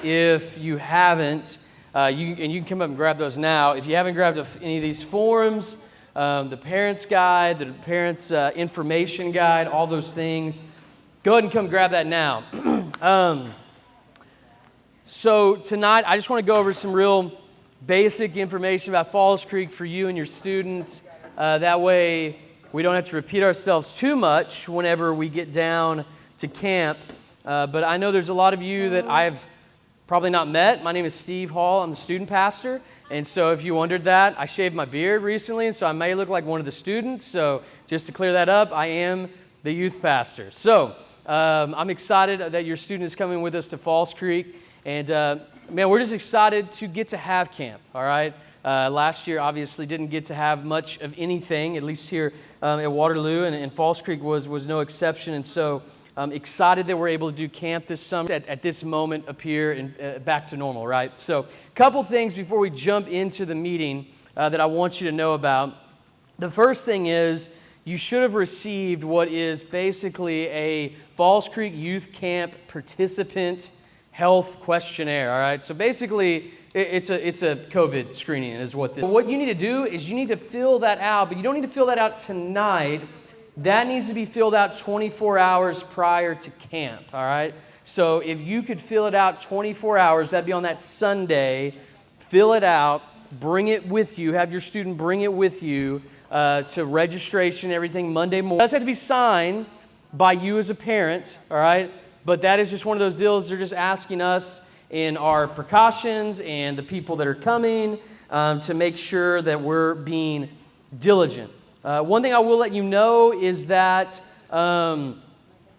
if you haven't, you can come up and grab those now. If you haven't grabbed any of these forms, the parents' guide, the parents' information guide, all those things, go ahead and come grab that now. So tonight, I just want to go over some real basic information about Falls Creek for you and your students. That way, we don't have to repeat ourselves too much whenever we get down to camp. But I know there's a lot of you that I've probably not met. My name is Steve Hall. I'm the student pastor. And so if you wondered that, I shaved my beard recently, and so I may look like one of the students. So just to clear that up, I am the youth pastor. So I'm excited that your student is coming with us to Falls Creek. And man, we're just excited to get to have camp, all right? Last year, obviously, didn't get to have much of anything, at least here at Waterloo, and Falls Creek was no exception. And so I'm excited that we're able to do camp this summer at this moment up here and back to normal, right? So a couple things before we jump into the meeting that I want you to know about. The first thing is you should have received what is basically a Falls Creek Youth Camp participant health questionnaire, all right? So basically, it's a COVID screening is what this is. What you need to do is you need to fill that out, but you don't need to fill that out tonight. That needs to be filled out 24 hours prior to camp, all right? So if you could fill it out 24 hours, that'd be on that Sunday. Fill it out, bring it with you, have your student bring it with you to registration, everything Monday morning. It does have to be signed by you as a parent, all right? But that is just one of those deals. They're just asking us in our precautions and the people that are coming to make sure that we're being diligent. One thing I will let you know is that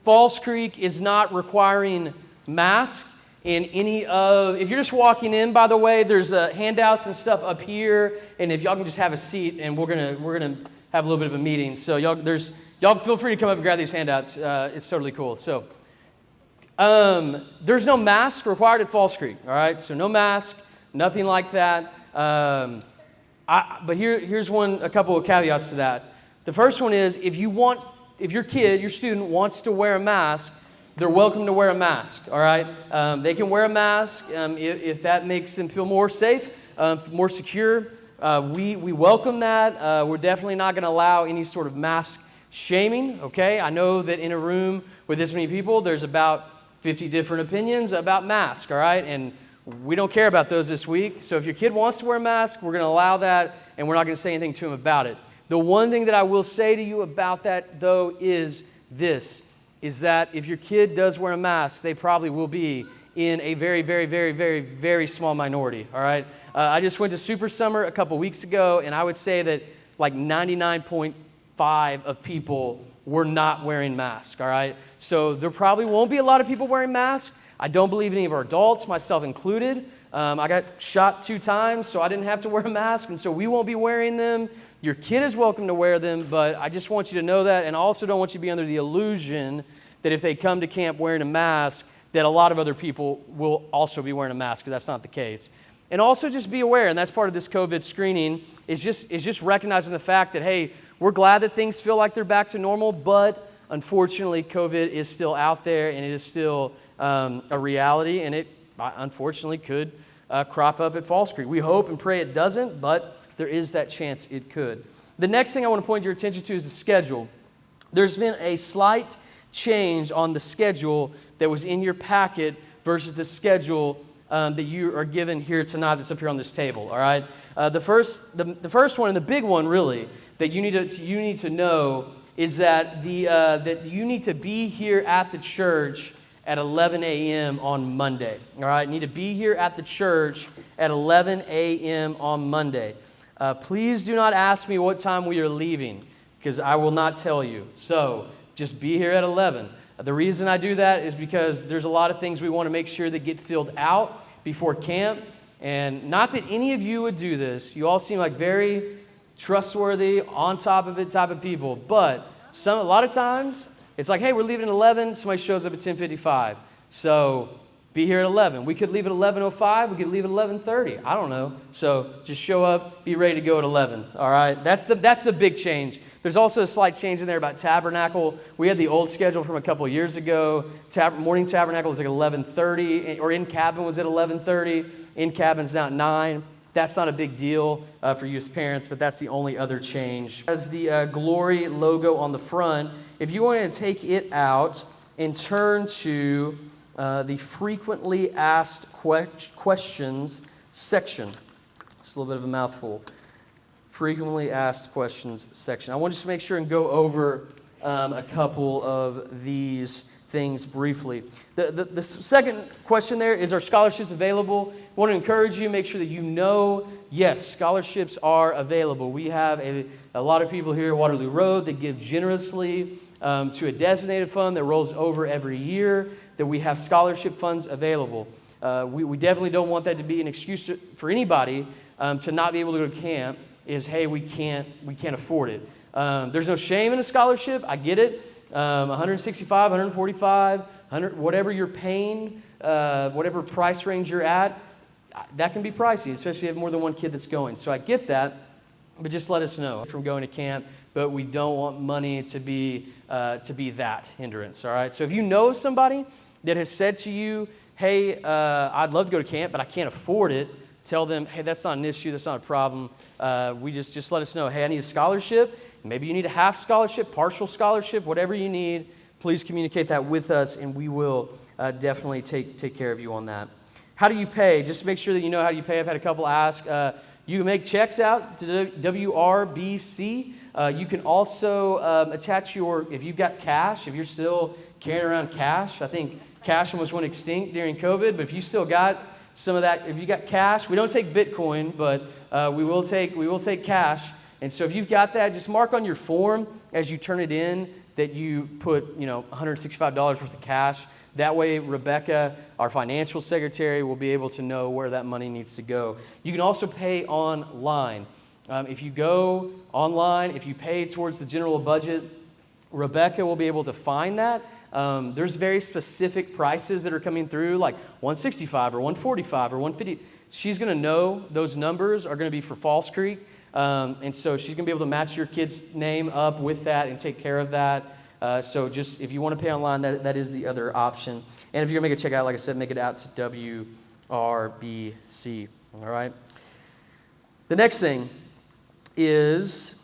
Falls Creek is not requiring masks in any of, if you're just walking in, by the way, there's handouts and stuff up here, and if y'all can just have a seat, and we're gonna have a little bit of a meeting. So y'all feel free to come up and grab these handouts. It's totally cool. So there's no mask required at Falls Creek, all right? So no mask, nothing like that. But here's a couple of caveats to that. The first one is if your student wants to wear a mask, they're welcome to wear a mask, all right? They can wear a mask if that makes them feel more safe, more secure. We welcome that. We're definitely not going to allow any sort of mask shaming, okay? I know that in a room with this many people, there's about 50 different opinions about masks, all right? And we don't care about those this week. So if your kid wants to wear a mask, we're going to allow that, and we're not going to say anything to him about it. The one thing that I will say to you about that, though, is that if your kid does wear a mask, they probably will be in a very, very, very, very, very small minority, all right? I just went to Super Summer a couple weeks ago, and I would say that like 99.5% of people were not wearing masks, all right? So there probably won't be a lot of people wearing masks. I don't believe any of our adults, myself included. I got shot 2 times, so I didn't have to wear a mask, and so we won't be wearing them. Your kid is welcome to wear them, but I just want you to know that, and I also don't want you to be under the illusion that if they come to camp wearing a mask, that a lot of other people will also be wearing a mask, because that's not the case. And also just be aware, and that's part of this COVID screening, is just recognizing the fact that, hey, we're glad that things feel like they're back to normal, but unfortunately, COVID is still out there, and it is still a reality, and it unfortunately could crop up at Falls Creek. We hope and pray it doesn't, but there is that chance it could. The next thing I want to point your attention to is the schedule. There's been a slight change on the schedule that was in your packet versus the schedule that you are given here tonight that's up here on this table, all right? The first one, and the big one really, that you need to know is that that you need to be here at the church at 11 a.m. on Monday, all right? You need to be here at the church at 11 a.m. on Monday. Please do not ask me what time we are leaving, because I will not tell you. So just be here at 11. The reason I do that is because there's a lot of things we want to make sure that get filled out before camp, and not that any of you would do this. You all seem like very trustworthy, on top of it type of people, but a lot of times it's like, hey, we're leaving at 11, somebody shows up at 10:55. So be here at 11. We could leave at 11:05, we could leave at 11:30. I don't know. So just show up, be ready to go at 11. All right? That's the big change There's also a slight change in there about tabernacle. We had the old schedule from a couple of years ago. Morning tabernacle was like 11:30, or in cabin was at 11:30. In cabin's now at 9. That's not a big deal for you as parents, but that's the only other change. As the Glory logo on the front, if you want to take it out and turn to the frequently asked questions section. It's a little bit of a mouthful. Frequently asked questions section. I want to just make sure and go over a couple of these things briefly. The second question there is, are scholarships available? I want to encourage you, make sure that you know, yes, scholarships are available. We have a lot of people here at Waterloo Road that give generously to a designated fund that rolls over every year, that we have scholarship funds available. We definitely don't want that to be an excuse for anybody to not be able to go to camp, is, hey, we can't afford it. There's no shame in a scholarship. I get it. 165, 145, 100, whatever you're paying, whatever price range you're at, that can be pricey, especially if you have more than one kid that's going. So I get that, but just let us know from going to camp. But we don't want money to be that hindrance. All right. So if you know somebody that has said to you, hey, I'd love to go to camp, but I can't afford it, tell them, hey, that's not an issue, that's not a problem. We just let us know, hey, I need a scholarship. Maybe you need a half scholarship, partial scholarship, whatever you need. Please communicate that with us, and we will definitely take care of you on that. How do you pay? Just make sure that you know how you pay. I've had a couple ask. You can make checks out to WRBC. You can also attach if you've got cash, if you're still carrying around cash. I think cash almost went extinct during COVID, but if you still got some of that, if you got cash, we don't take Bitcoin, but we will take cash. And so if you've got that, just mark on your form as you turn it in that you put, $165 worth of cash. That way, Rebecca, our financial secretary, will be able to know where that money needs to go. You can also pay online. If you go online, if you pay towards the general budget, Rebecca will be able to find that. There's very specific prices that are coming through, like 165 or 145 or 150. She's going to know those numbers are going to be for Falls Creek. And so she's going to be able to match your kid's name up with that and take care of that. So just if you want to pay online, that is the other option. And if you're going to make a checkout, like I said, make it out to WRBC. All right. The next thing is,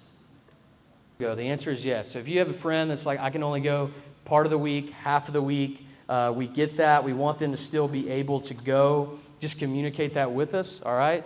the answer is yes. So if you have a friend that's like, I can only go part of the week, half of the week, we get that. We want them to still be able to go. Just communicate that with us. All right.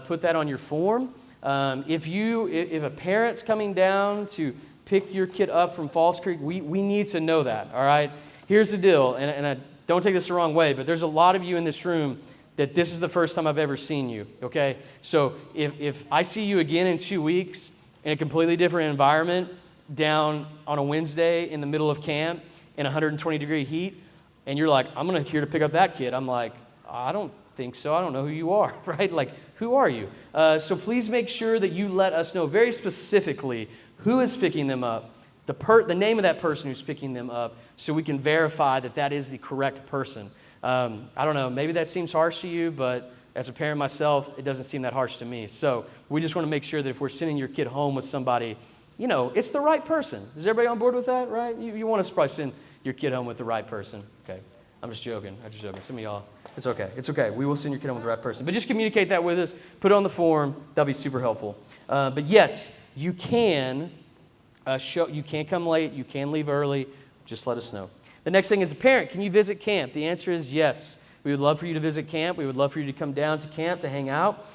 Put that on your form. If a parent's coming down to pick your kid up from Falls Creek, we need to know that, all right? Here's the deal, and I don't take this the wrong way, but there's a lot of you in this room that this is the first time I've ever seen you, okay? So if I see you again in 2 weeks in a completely different environment, down on a Wednesday in the middle of camp in 120-degree heat, and you're like, I'm here to pick up that kid, I'm like, I don't think so. I don't know who you are, right? Like, who are you? So please make sure that you let us know very specifically who is picking them up, the name of that person who's picking them up, so we can verify that that is the correct person. I don't know, maybe that seems harsh to you, but as a parent myself, it doesn't seem that harsh to me. So we just want to make sure that if we're sending your kid home with somebody, it's the right person. Is everybody on board with that, right? You want us to probably send your kid home with the right person. Okay, I'm just joking. Some of y'all, it's okay. We will send your kid home with the right person. But just communicate that with us. Put it on the form. That'll be super helpful. But yes, you can you can come late. You can leave early. Just let us know. The next thing is, a parent, can you visit camp? The answer is yes. We would love for you to visit camp. We would love for you to come down to camp to hang out.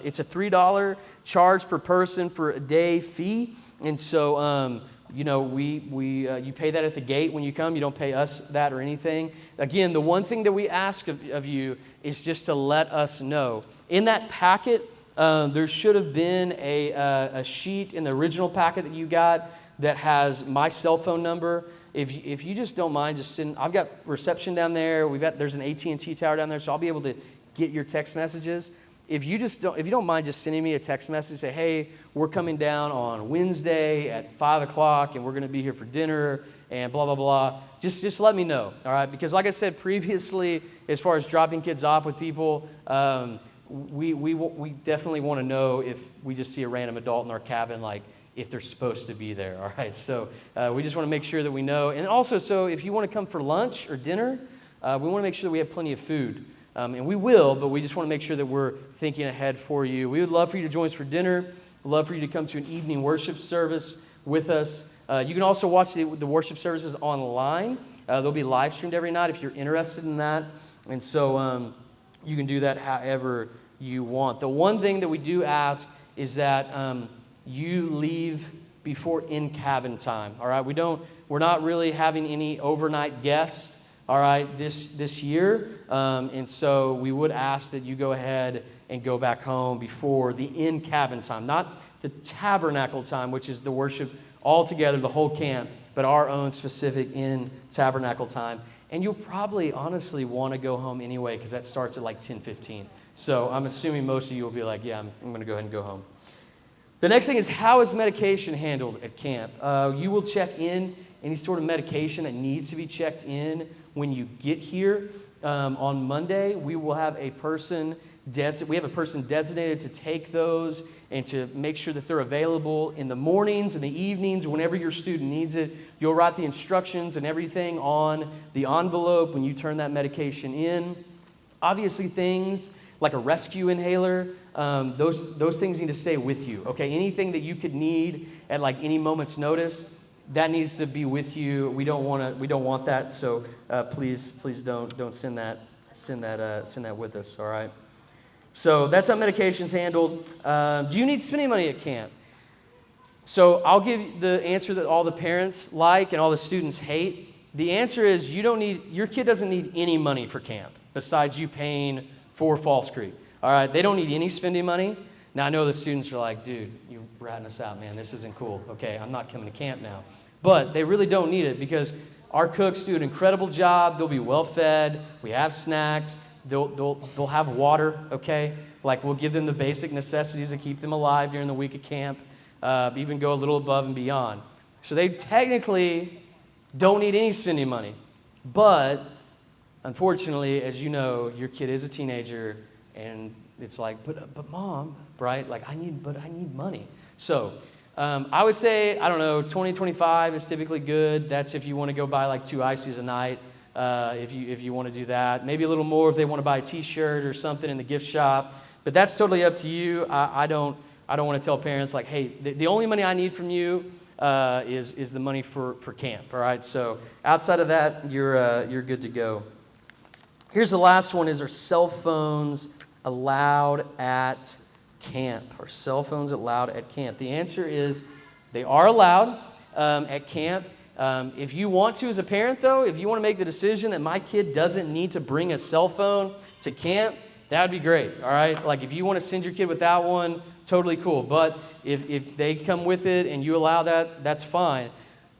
It's a $3 charge per person for a day fee. And so, you pay that at the gate when you come. You don't pay us that or anything. Again, the one thing that we ask of you is just to let us know. In that packet, there should have been a sheet in the original packet that you got that has my cell phone number. If you just don't mind, just send. I've got reception down there. There's an AT&T tower down there, so I'll be able to get your text messages. If you don't mind just sending me a text message, say, hey, we're coming down on Wednesday at 5 o'clock, and we're going to be here for dinner, and blah, blah, blah. Just let me know, all right? Because like I said previously, as far as dropping kids off with people, we definitely want to know if we just see a random adult in our cabin, like, if they're supposed to be there, all right? So we just want to make sure that we know. And also, so if you want to come for lunch or dinner, we want to make sure that we have plenty of food. And we will, but we just want to make sure that we're thinking ahead for you. We would love for you to join us for dinner. We'd love for you to come to an evening worship service with us. You can also watch the worship services online. They'll be live streamed every night if you're interested in that. And so you can do that however you want. The one thing that we do ask is that you leave before in-cabin time, all right? We're not really having any overnight guests, all right, this year. And so we would ask that you go ahead and go back home before the in-cabin time, not the tabernacle time, which is the worship all together, the whole camp, but our own specific in-tabernacle time. And you'll probably honestly want to go home anyway because that starts at like 10:15. So I'm assuming most of you will be like, yeah, I'm going to go ahead and go home. The next thing is, how is medication handled at camp? You will check in any sort of medication that needs to be checked in when you get here. On Monday, we will have a person designated to take those and to make sure that they're available in the mornings and the evenings whenever your student needs it. You'll write the instructions and everything on the envelope when you turn that medication in. Obviously, things like a rescue inhaler, those things need to stay with you, okay? Anything that you could need at like any moment's notice, that needs to be with you. We don't want that, so please don't send that with us, all right? So that's how medication's handled. Do you need spending money at camp? So I'll give the answer that all the parents like and all the students hate. The answer is your kid doesn't need any money for camp besides you paying for Falls Creek. All right, they don't need any spending money. Now I know the students are like, dude, you're ratting us out, man. This isn't cool. Okay, I'm not coming to camp now. But they really don't need it because our cooks do an incredible job. They'll be well fed. We have snacks. They'll have water, okay? Like we'll give them the basic necessities to keep them alive during the week of camp, even go a little above and beyond. So they technically don't need any spending money. But unfortunately, as you know, your kid is a teenager and it's like, but mom, right? Like I need money. So I would say, I don't know, 20, 25 is typically good. That's if you want to go buy like 2 ices a night. If you want to do that. Maybe a little more if they want to buy a t-shirt or something in the gift shop. But that's totally up to you. I don't want to tell parents like, hey, the only money I need from you is the money for camp, all right? So outside of that, you're good to go. Here's the last one: are cell phones allowed at camp? Are cell phones allowed at camp? The answer is they are allowed at camp. If you want to as a parent, though, if you want to make the decision that my kid doesn't need to bring a cell phone to camp, that would be great, all right? Like if you want to send your kid without one, totally cool. But if they come with it and you allow that, that's fine.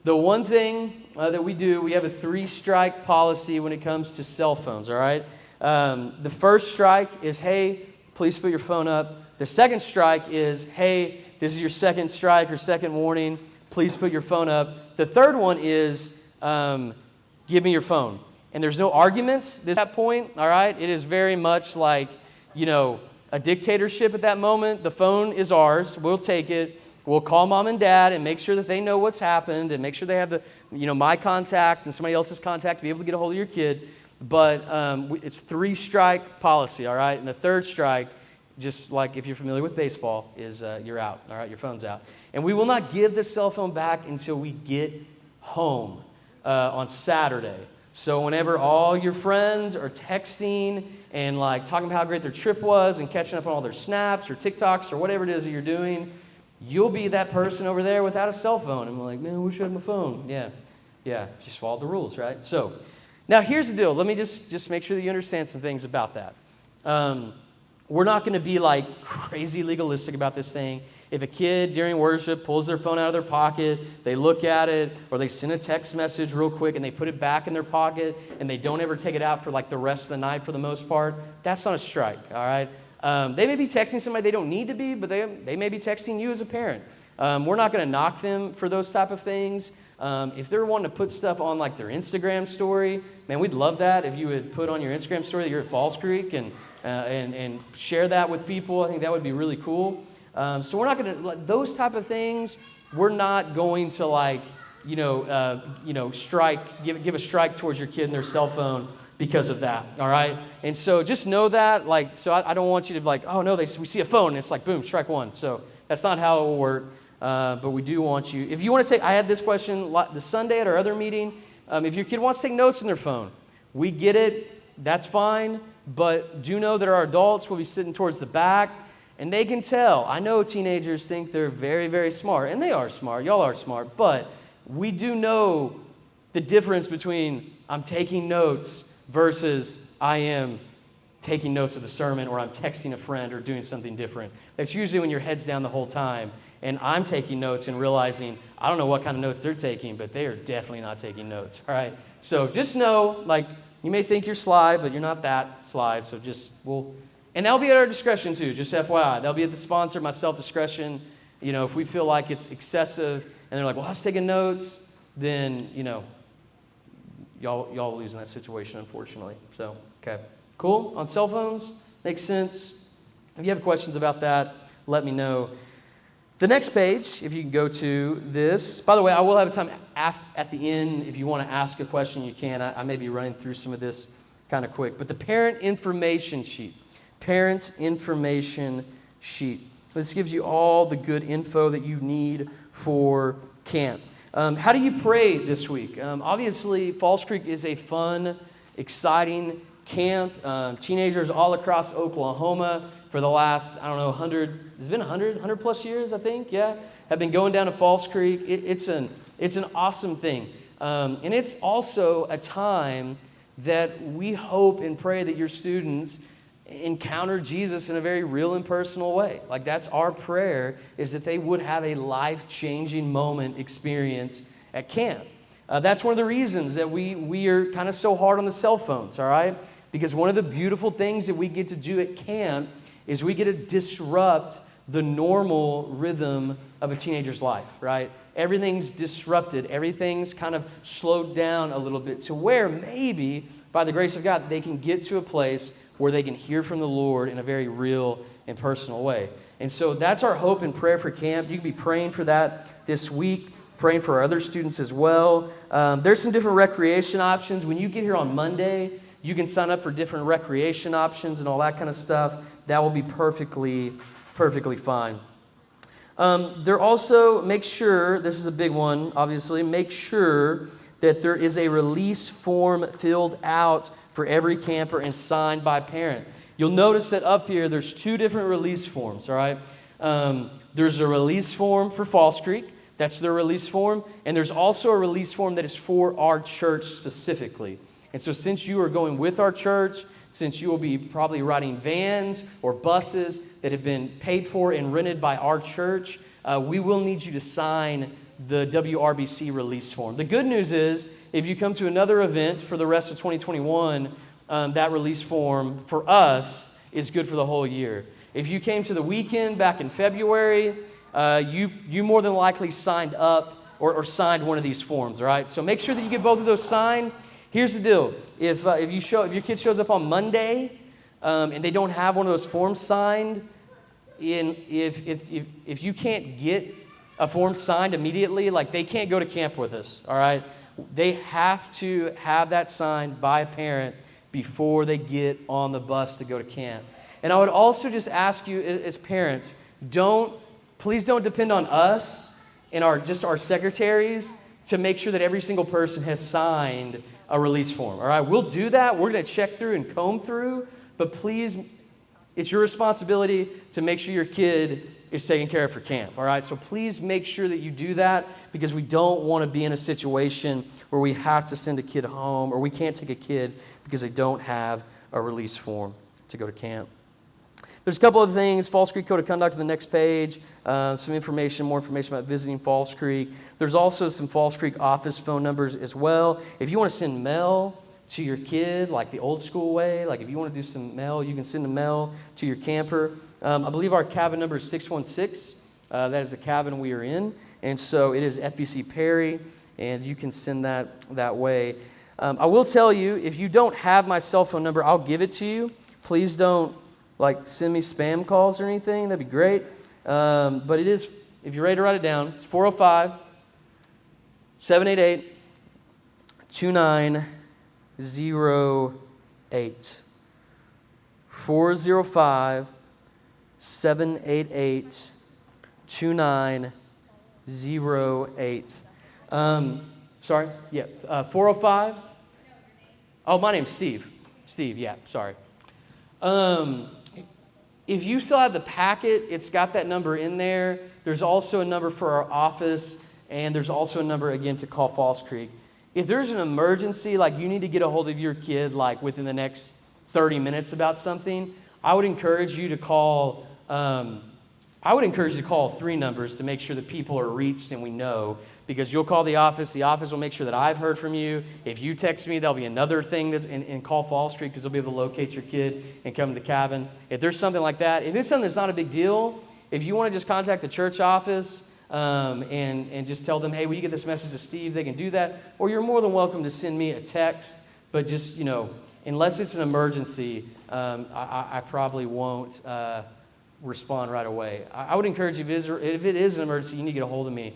The one thing that we do, we have a 3-strike policy when it comes to cell phones, all right? The first strike is, hey, please put your phone up. The second strike is, hey, this is your second strike or second warning. Please put your phone up. The third one is, give me your phone. And there's no arguments at that point, all right? It is very much like, a dictatorship at that moment. The phone is ours. We'll take it. We'll call mom and dad and make sure that they know what's happened and make sure they have my contact and somebody else's contact to be able to get a hold of your kid. But it's 3-strike policy, all right? And the third strike, just like if you're familiar with baseball, is you're out, all right? Your phone's out. And we will not give the cell phone back until we get home on Saturday. So whenever all your friends are texting and like talking about how great their trip was and catching up on all their snaps or TikToks or whatever it is that you're doing, you'll be that person over there without a cell phone. And we're like, man, I wish I had my phone. Yeah, just follow the rules, right? So now here's the deal. Let me just make sure that you understand some things about that. We're not going to be like crazy legalistic about this thing. If a kid during worship pulls their phone out of their pocket, they look at it, or they send a text message real quick and they put it back in their pocket and they don't ever take it out for like the rest of the night for the most part, that's not a strike, all right? They may be texting somebody they don't need to be, but they may be texting you as a parent. We're not going to knock them for those type of things. If they're wanting to put stuff on like their Instagram story, man, we'd love that if you would put on your Instagram story that you're at Falls Creek and share that with people. I think that would be really cool. So we're not going to, those type of things, we're not going to give a strike towards your kid and their cell phone because of that, all right? And so just know that, I don't want you to oh no, we see a phone, and it's like, boom, strike one. So that's not how it will work, but we do want you, if you want to take, I had this question the Sunday at our other meeting, if your kid wants to take notes on their phone, we get it, that's fine, but do know that our adults will be sitting towards the back, and they can tell. I know teenagers think they're very, very smart, and they are smart, y'all are smart, but we do know the difference between I'm taking notes versus I am taking notes of the sermon, or I'm texting a friend or doing something different. That's usually when your head's down the whole time, and I'm taking notes and realizing I don't know what kind of notes they're taking, but they are definitely not taking notes, all right? So just know, you may think you're sly, but you're not that sly, so and that'll be at our discretion too, just FYI. That'll be at the sponsor, myself, discretion. If we feel like it's excessive, and they're like, well, I was taking notes, then, y'all lose in that situation, unfortunately. So, okay. Cool? On cell phones? Makes sense? If you have questions about that, let me know. The next page, if you can go to this. By the way, I will have a time at the end. If you want to ask a question, you can. I may be running through some of this kind of quick. But the parent information sheet. Parent information sheet. This gives you all the good info that you need for camp. How do you pray this week? Obviously, Falls Creek is a fun, exciting camp. Teenagers all across Oklahoma for the last, 100, it's been 100 plus years, I think, yeah, have been going down to Falls Creek. It's an awesome thing. And it's also a time that we hope and pray that your students encounter Jesus in a very real and personal way. That's our prayer, is that they would have a life-changing moment experience at camp. That's one of the reasons that we are kind of so hard on the cell phones, all right? Because one of the beautiful things that we get to do at camp is we get to disrupt the normal rhythm of a teenager's life, right? Everything's disrupted. Everything's kind of slowed down a little bit to where maybe, by the grace of God, they can get to a place where they can hear from the Lord in a very real and personal way. And so that's our hope and prayer for camp. You can be praying for that this week, praying for our other students as well. There's some different recreation options. When you get here on Monday, you can sign up for different recreation options and all that kind of stuff. That will be perfectly fine. There also, make sure, this is a big one, obviously, make sure that there is a release form filled out for every camper and signed by parent. You'll notice that up here, there's two different release forms, all right? There's a release form for Falls Creek. That's their release form. And there's also a release form that is for our church specifically. And so since you are going with our church, since you will be probably riding vans or buses that have been paid for and rented by our church, we will need you to sign the WRBC release form. The good news is, if you come to another event for the rest of 2021, that release form for us is good for the whole year. If you came to the weekend back in February, you more than likely signed up or signed one of these forms, all right? So make sure that you get both of those signed. Here's the deal. If your kid shows up on Monday and they don't have one of those forms signed, if you can't get a form signed immediately, they can't go to camp with us, all right? They have to have that signed by a parent before they get on the bus to go to camp. And I would also just ask you as parents, please don't depend on us and our secretaries to make sure that every single person has signed a release form, all right? We'll do that. We're going to check through and comb through, but please, it's your responsibility to make sure your kid is taken care of for camp, all right? So please make sure that you do that, because we don't want to be in a situation where we have to send a kid home, or we can't take a kid because they don't have a release form to go to camp. There's a couple of things. Falls Creek Code of Conduct on the next page. More information about visiting Falls Creek. There's also some Falls Creek office phone numbers as well. If you want to send mail to your kid, like the old school way, if you want to do some mail, you can send a mail to your camper. I believe our cabin number is 616. That is the cabin we are in. And so it is FBC Perry, and you can send that way. I will tell you, if you don't have my cell phone number, I'll give it to you. Please don't send me spam calls or anything. That'd be great. But it if you're ready to write it down, it's 405 788 2908. 405 788 2908. Sorry? Yeah. 405? Oh, my name's Steve. Steve, yeah, sorry. If you still have the packet, it's got that number in there. There's also a number for our office, and there's also a number, again, to call Falls Creek. If there's an emergency, like you need to get a hold of your kid, like within the next 30 minutes about something, I would encourage you to call 3 numbers to make sure that people are reached and we know, because you'll call the office will make sure that I've heard from you. If you text me, there'll be another thing that's in call Fall Street, because they'll be able to locate your kid and come to the cabin. If there's something like that, if it's something that's not a big deal, if you want to just contact the church office and just tell them, hey, will you get this message to Steve, they can do that. Or you're more than welcome to send me a text, but just, unless it's an emergency, I probably won't respond right away. I would encourage you, if it is an emergency, you need to get a hold of me.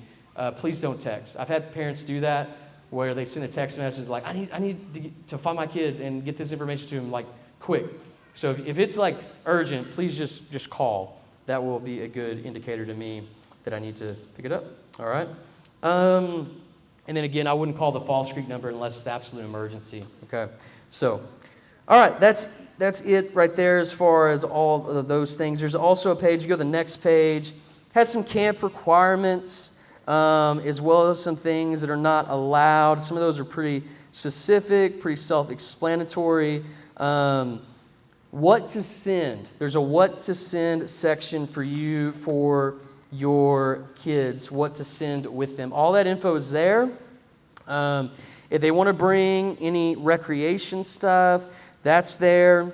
Please don't text. I've had parents do that where they send a text message like, I need to find my kid and get this information to him like quick. So if it's like urgent, please just call. That will be a good indicator to me that I need to pick it up. All right. And then again, I wouldn't call the Falls Creek number unless it's absolute emergency. Okay. So, all right, that's it right there as far as all of those things. There's also a page. You go to the next page. Has some camp requirements. As well as some things that are not allowed. Some of those are pretty specific, pretty self-explanatory. What to send. There's a what to send section for you, for your kids, what to send with them. All that info is there. If they want to bring any recreation stuff, that's there.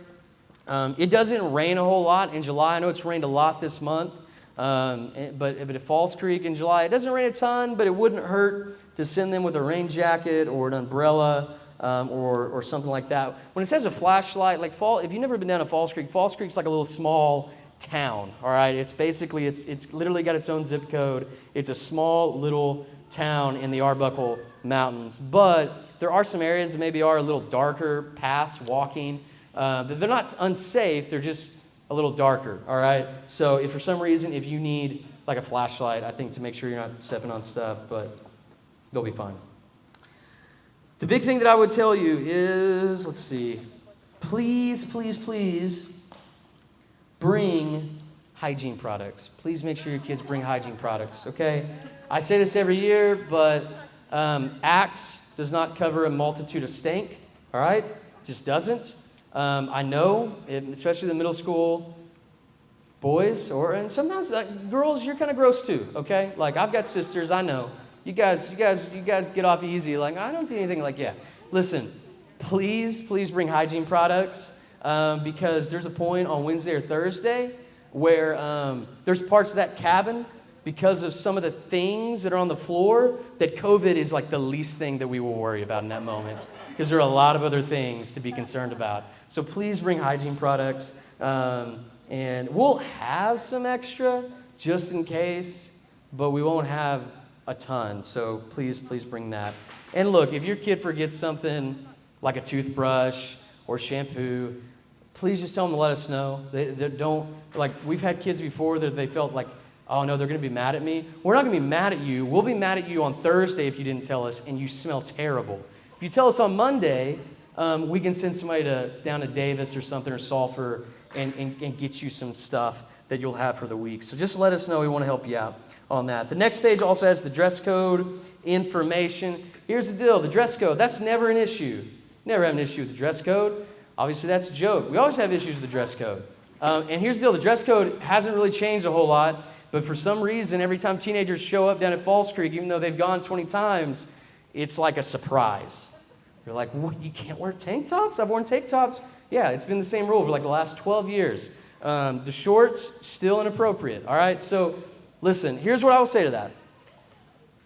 It doesn't rain a whole lot in July. I know it's rained a lot this month. But at Falls Creek in July, it doesn't rain a ton, but it wouldn't hurt to send them with a rain jacket or an umbrella or something like that. When it says a flashlight, like if you've never been down to Falls Creek's like a little small town, all right? It's basically, it's literally got its own zip code. It's a small little town in the Arbuckle Mountains. But there are some areas that maybe are a little darker paths walking. They're not unsafe, they're just a little darker, all right? So if for some reason, if you need like a flashlight, I think to make sure you're not stepping on stuff, but they'll be fine. The big thing that I would tell you is, let's see, please bring hygiene products. Please make sure your kids bring hygiene products, okay? I say this every year, but Axe does not cover a multitude of stink, all right? Just doesn't. I know, especially the middle school boys, and sometimes girls, you're kind of gross too, okay? Like, I've got sisters, I know. You guys get off easy. Like, I don't do anything like, yeah. Listen, please bring hygiene products because there's a point on Wednesday or Thursday where there's parts of that cabin, because of some of the things that are on the floor, that COVID is like the least thing that we will worry about in that moment, because there are a lot of other things to be concerned about. So please bring hygiene products, and we'll have some extra just in case, but we won't have a ton. So please bring that. And look, if your kid forgets something like a toothbrush or shampoo, please just tell them to let us know. They don't, like, we've had kids before that they felt like, oh no, they're going to be mad at me. We're not going to be mad at you. We'll be mad at you on Thursday if you didn't tell us and you smell terrible. If you tell us on Monday, we can send somebody down to Davis or something, or Sulphur, and get you some stuff that you'll have for the week. So just let us know. We want to help you out on that. The next page also has the dress code information. Here's the deal. The dress code, that's never an issue. Never have an issue with the dress code. Obviously, that's a joke. We always have issues with the dress code. And here's the deal. The dress code hasn't really changed a whole lot, but for some reason, every time teenagers show up down at Falls Creek, even though they've gone 20 times, it's like a surprise. You're like, what, you can't wear tank tops? I've worn tank tops. Yeah, it's been the same rule for like the last 12 years. The shorts, still inappropriate, all right? So listen, here's what I will say to that.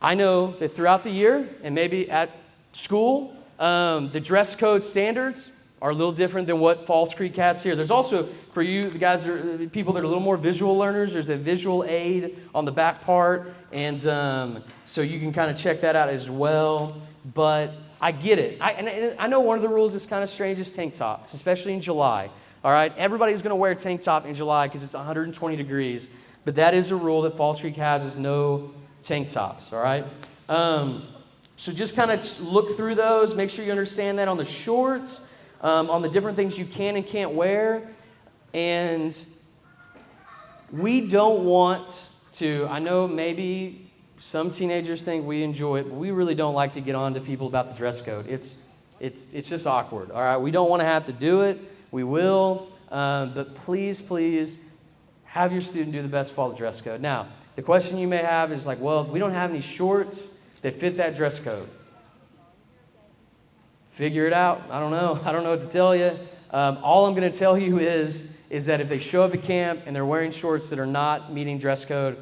I know that throughout the year, and maybe at school, the dress code standards are a little different than what Falls Creek has here. There's also, for you, the guys, people that are a little more visual learners, there's a visual aid on the back part, and so you can kind of check that out as well. But I get it. And I know one of the rules is kind of strange is tank tops, especially in July. All right, everybody's going to wear a tank top in July because it's 120 degrees, but that is a rule that Falls Creek has, is no tank tops. All right. So just kind of look through those, make sure you understand that on the shorts, on the different things you can and can't wear. And we don't want to, I know maybe some teenagers think we enjoy it, but we really don't like to get on to people about the dress code. It's just awkward, all right? We don't want to have to do it. We will, but please have your student do the best to follow the dress code. Now, the question you may have is like, well, we don't have any shorts that fit that dress code. Figure it out. I don't know what to tell you. All I'm going to tell you is that if they show up at camp and they're wearing shorts that are not meeting dress code,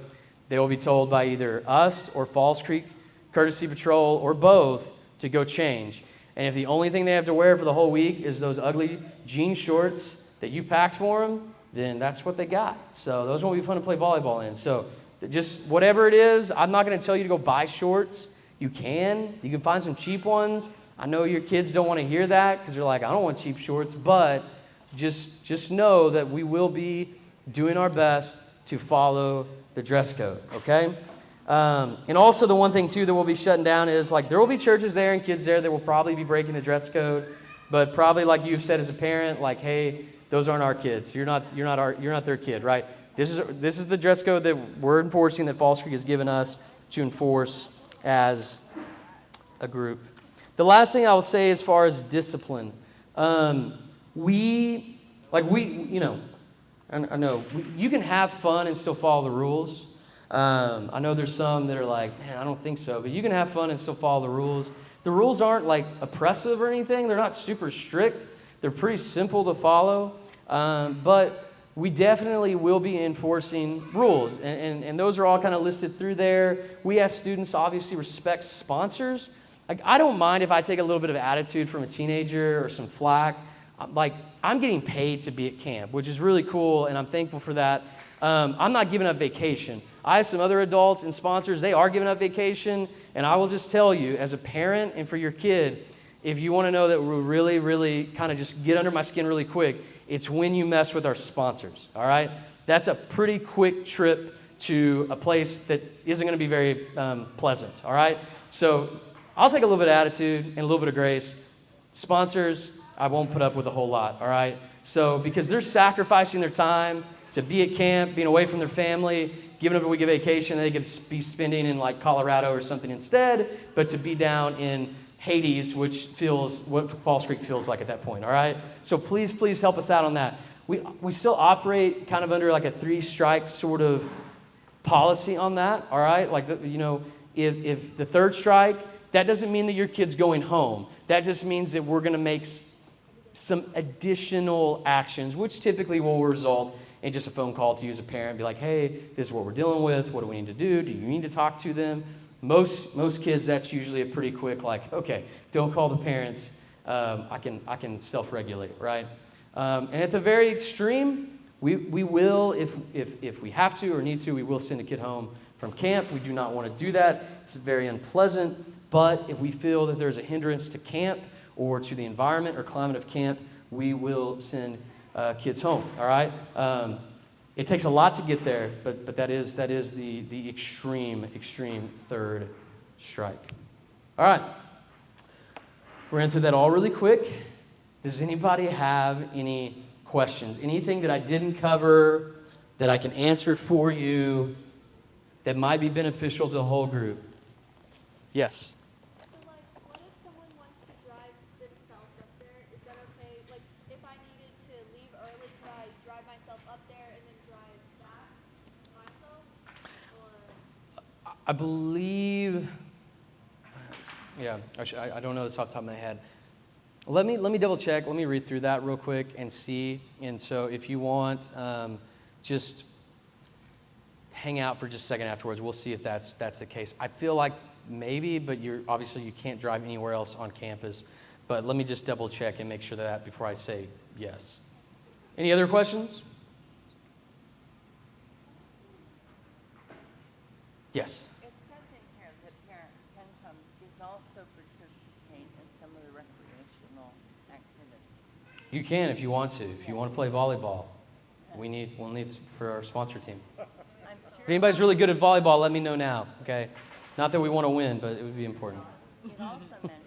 they will be told by either us or Falls Creek Courtesy Patrol or both to go change. And if the only thing they have to wear for the whole week is those ugly jean shorts that you packed for them, then that's what they got. So those won't be fun to play volleyball in. So just whatever it is, I'm not going to tell you to go buy shorts. You can find some cheap ones. I know your kids don't want to hear that because they're like, I don't want cheap shorts, but just know that we will be doing our best to follow the dress code, okay? And also the one thing too that we'll be shutting down is like there will be churches there and kids there that will probably be breaking the dress code, but probably like you've said as a parent, like, hey, those aren't our kids. You're not their kid, right? This is the dress code that we're enforcing, that Falls Creek has given us to enforce as a group. The last thing I will say as far as discipline, I know you can have fun and still follow the rules. I know there's some that are like, man, I don't think so, but you can have fun and still follow the rules. The rules aren't like oppressive or anything. They're not super strict. They're pretty simple to follow, but we definitely will be enforcing rules, and those are all kind of listed through there. We ask students to obviously respect sponsors. Like, I don't mind if I take a little bit of attitude from a teenager or some flack. Like, I'm getting paid to be at camp, which is really cool, and I'm thankful for that. I'm not giving up vacation. I have some other adults and sponsors, they are giving up vacation, and I will just tell you, as a parent and for your kid, if you want to know that we're really, really kind of just get under my skin really quick, it's when you mess with our sponsors, all right? That's a pretty quick trip to a place that isn't going to be very pleasant, all right? So I'll take a little bit of attitude and a little bit of grace. Sponsors, I won't put up with a whole lot, all right? So because they're sacrificing their time to be at camp, being away from their family, giving up a week of vacation they could be spending in like Colorado or something instead, but to be down in Hades, which feels what Falls Creek feels like at that point, all right? So please help us out on that. We still operate kind of under like a 3-strike sort of policy on that, all right? Like, if the 3rd strike, that doesn't mean that your kid's going home. That just means that we're going to make some additional actions, which typically will result in just a phone call to you as a parent, be like, hey, this is what we're dealing with. What do we need to do? Do you need to talk to them? Most kids, that's usually a pretty quick, like, okay, don't call the parents. I can self-regulate, right? And at the very extreme, we will, if we have to or need to, we will send a kid home from camp. We do not want to do that. It's very unpleasant. But if we feel that there's a hindrance to camp or to the environment or climate of camp, we will send kids home, all right? It takes a lot to get there, but that is the extreme 3rd strike. All right. We're going through that all really quick. Does anybody have any questions? Anything that I didn't cover that I can answer for you that might be beneficial to the whole group? Yes? What if someone wants to drive themselves up there? Is that okay? Like, if I needed to leave early, could I drive myself up there and then drive back myself? Or I believe, I don't know this off the top of my head. Let me double check. Let me read through that real quick and see. And so if you want, just hang out for just a second afterwards. We'll see if that's the case. I feel like maybe, but you can't drive anywhere else on campus. But let me just double check and make sure that before I say yes. Any other questions? Yes. It says in here that parents can come, you can also participate in some of the recreational activities. You can if you want to. If you want to play volleyball, we'll need for our sponsor team. If anybody's really good at volleyball, let me know now, okay? Not that we want to win, but it would be important. It also mentions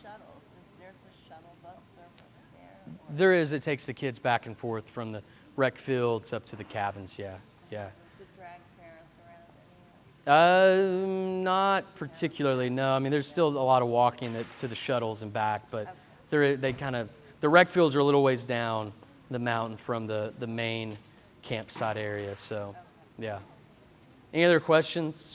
shuttles. There's a shuttle bus service there. There is. It takes the kids back and forth from the rec fields up to the cabins, yeah. To drag parents around any Not particularly, no. I mean, there's still a lot of walking to the shuttles and back, but the rec fields are a little ways down the mountain from the main campsite area, so, yeah. Any other questions?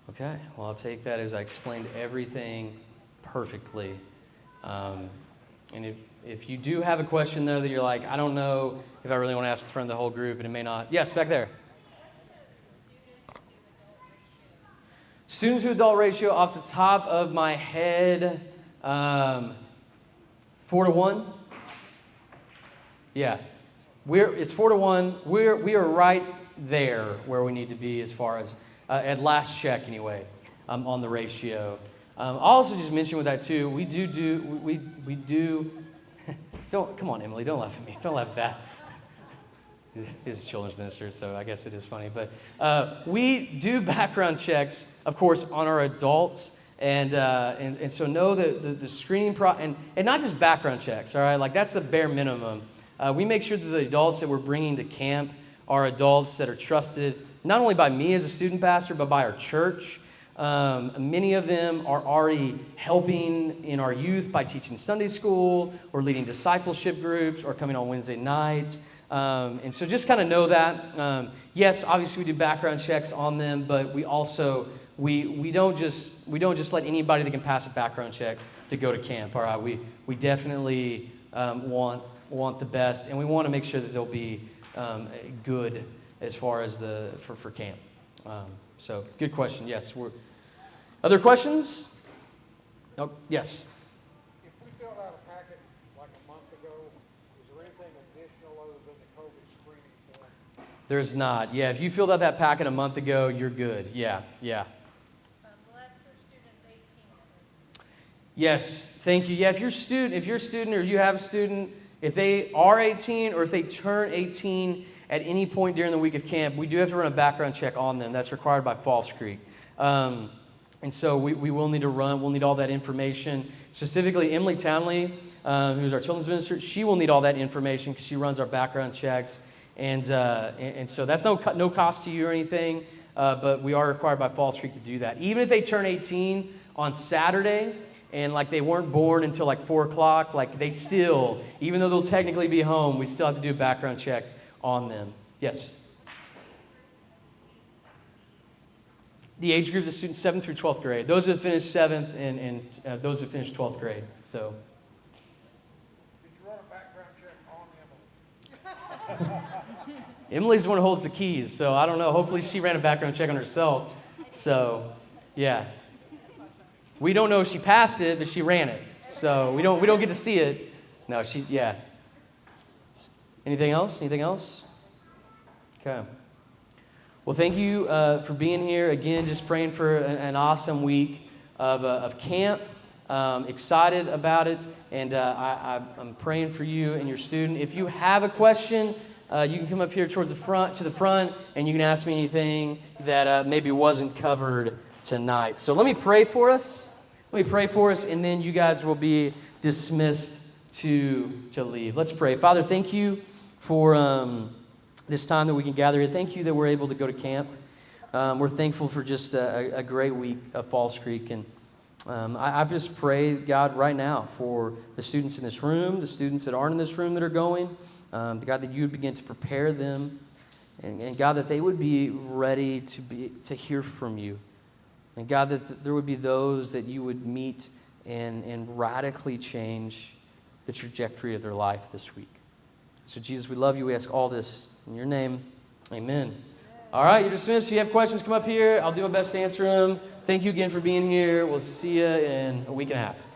Okay, well, I'll take that as I explained everything perfectly. And if you do have a question, though, that you're like, I don't know if I really want to ask in front of the whole group, and it may not. Yes, back there. Student to adult ratio off the top of my head, 4 to 1. Yeah, it's 4 to 1. We are right there where we need to be as far as at last check anyway on the ratio. I'll also just mention with that too. We do. Don't come on, Emily. Don't laugh at me. Don't laugh at that. He's a children's minister, so I guess it is funny. But we do background checks, of course, on our adults. And so know that the screening and not just background checks, all right? Like that's the bare minimum. We make sure that the adults that we're bringing to camp are adults that are trusted, not only by me as a student pastor, but by our church. Many of them are already helping in our youth by teaching Sunday school or leading discipleship groups or coming on Wednesday night. And so just kind of know that. Yes, obviously we do background checks on them, but we also we don't just let anybody that can pass a background check to go to camp. All right, we definitely want the best, and we want to make sure that they'll be good as far as for camp. So good question. Yes. Other questions? Oh, yes. If we filled out a packet like a month ago, is there anything additional other than the COVID screening form? There's not. Yeah, if you filled out that packet a month ago, you're good. Yeah. Unless they're students 18. Yes, thank you. Yeah, if you're a student or you have a student, if they are 18 or if they turn 18 at any point during the week of camp, we do have to run a background check on them. That's required by Falls Creek. And so we'll need all that information. Specifically, Emily Townley, who's our children's minister, she will need all that information because she runs our background checks. And so that's no cost to you or anything, but we are required by Falls Creek to do that. Even if they turn 18 on Saturday, and like they weren't born until like 4 o'clock, like they still, even though they'll technically be home, we still have to do a background check on them. Yes? The age group of the students, 7th through 12th grade. Those that finished 7th and those that finished 12th grade. So. Did you run a background check on Emily? Emily's the one who holds the keys, so I don't know. Hopefully she ran a background check on herself. So, yeah. We don't know if she passed it, but she ran it. So we don't get to see it. No, yeah. Anything else? Okay. Well, thank you for being here. Again, just praying for an awesome week of camp. Excited about it, and I'm praying for you and your student. If you have a question, you can come up here to the front, and you can ask me anything that maybe wasn't covered tonight. So let me pray for us. And then you guys will be dismissed to leave. Let's pray. Father, thank you for this time that we can gather here. Thank you that we're able to go to camp. We're thankful for just a great week of Falls Creek. And I just pray, God, right now for the students in this room, the students that aren't in this room that are going, God, that you would begin to prepare them. And God, that they would be ready to hear from you. And God, that there would be those that you would meet and radically change the trajectory of their life this week. So Jesus, we love you. We ask all this in your name. Amen. All right, you're dismissed. If you have questions, come up here. I'll do my best to answer them. Thank you again for being here. We'll see you in a week and a half.